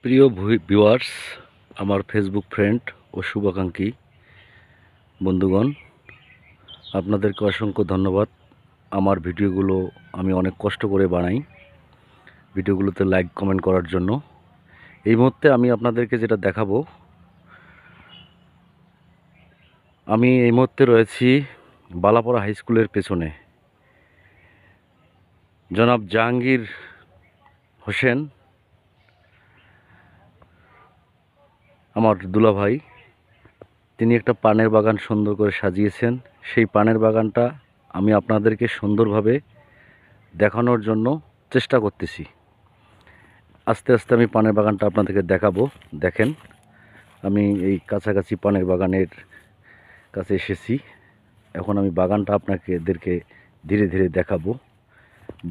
প্রিয় ভিউয়ার্স, আমার Facebook friend ও শুভাকাঙ্ক্ষী বন্ধুগণ, আপনাদেরকে অসংখ্য ধন্যবাদ। আমার ভিডিওগুলো আমি অনেক কষ্ট করে বানাই, ভিডিওগুলোতে লাইক কমেন্ট করার জন্য। এই মুহূর্তে আমি আপনাদেরকে যেটা দেখাবো, আমি এই মুহূর্তে রয়েছি বালাপাড়া হাই স্কুলের পেছনে। জনাব জাহাঙ্গীর হোসেন, আমার দুলাভাই, তিনি একটা পানের বাগান সুন্দর করে সাজিয়েছেন। সেই পানের বাগানটা আমি আপনাদেরকে সুন্দরভাবে দেখানোর জন্য চেষ্টা করতেছি। আস্তে আস্তে আমি পানের বাগানটা আপনাদেরকে দেখাবো। দেখেন, আমি এই কাছাকাছি পানের বাগানের কাছে এসেছি। এখন আমি বাগানটা আপনাদেরকে ধীরে ধীরে দেখাবো।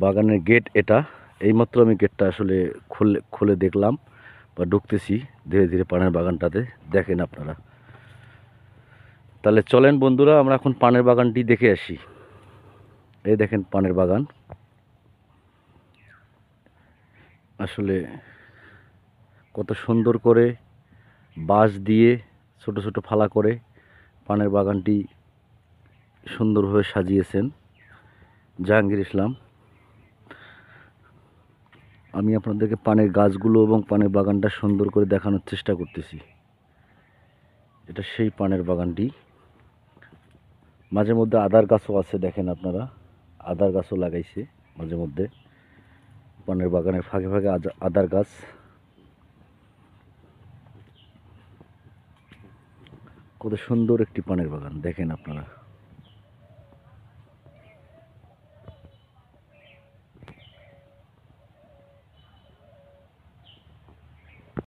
বাগানের গেট এটা, এইমাত্র আমি গেটটা আসলে খুলে দেখলাম বা ঢুকতেছি ধীরে ধীরে পানের বাগানটাতে। দেখেন আপনারা, তাহলে চলেন বন্ধুরা, আমরা এখন পানের বাগানটি দেখে আসি। এই দেখেন পানের বাগান, আসলে কত সুন্দর করে বাঁশ দিয়ে ছোট ছোট ফালা করে পানের বাগানটি সুন্দরভাবে সাজিয়েছেন জাহাঙ্গীর ইসলাম। আমি আপনাদেরকে পানের গাছগুলো এবং পানের বাগানটা সুন্দর করে দেখানোর চেষ্টা করতেছি। এটা সেই পানের বাগানটি। মাঝে মধ্যে আদার গাছও আছে, দেখেন আপনারা, আদার গাছও লাগাইছে মাঝে মধ্যে পানের বাগানের ফাঁকে ফাঁকে আদার গাছ। কত সুন্দর একটি পানের বাগান, দেখেন আপনারা।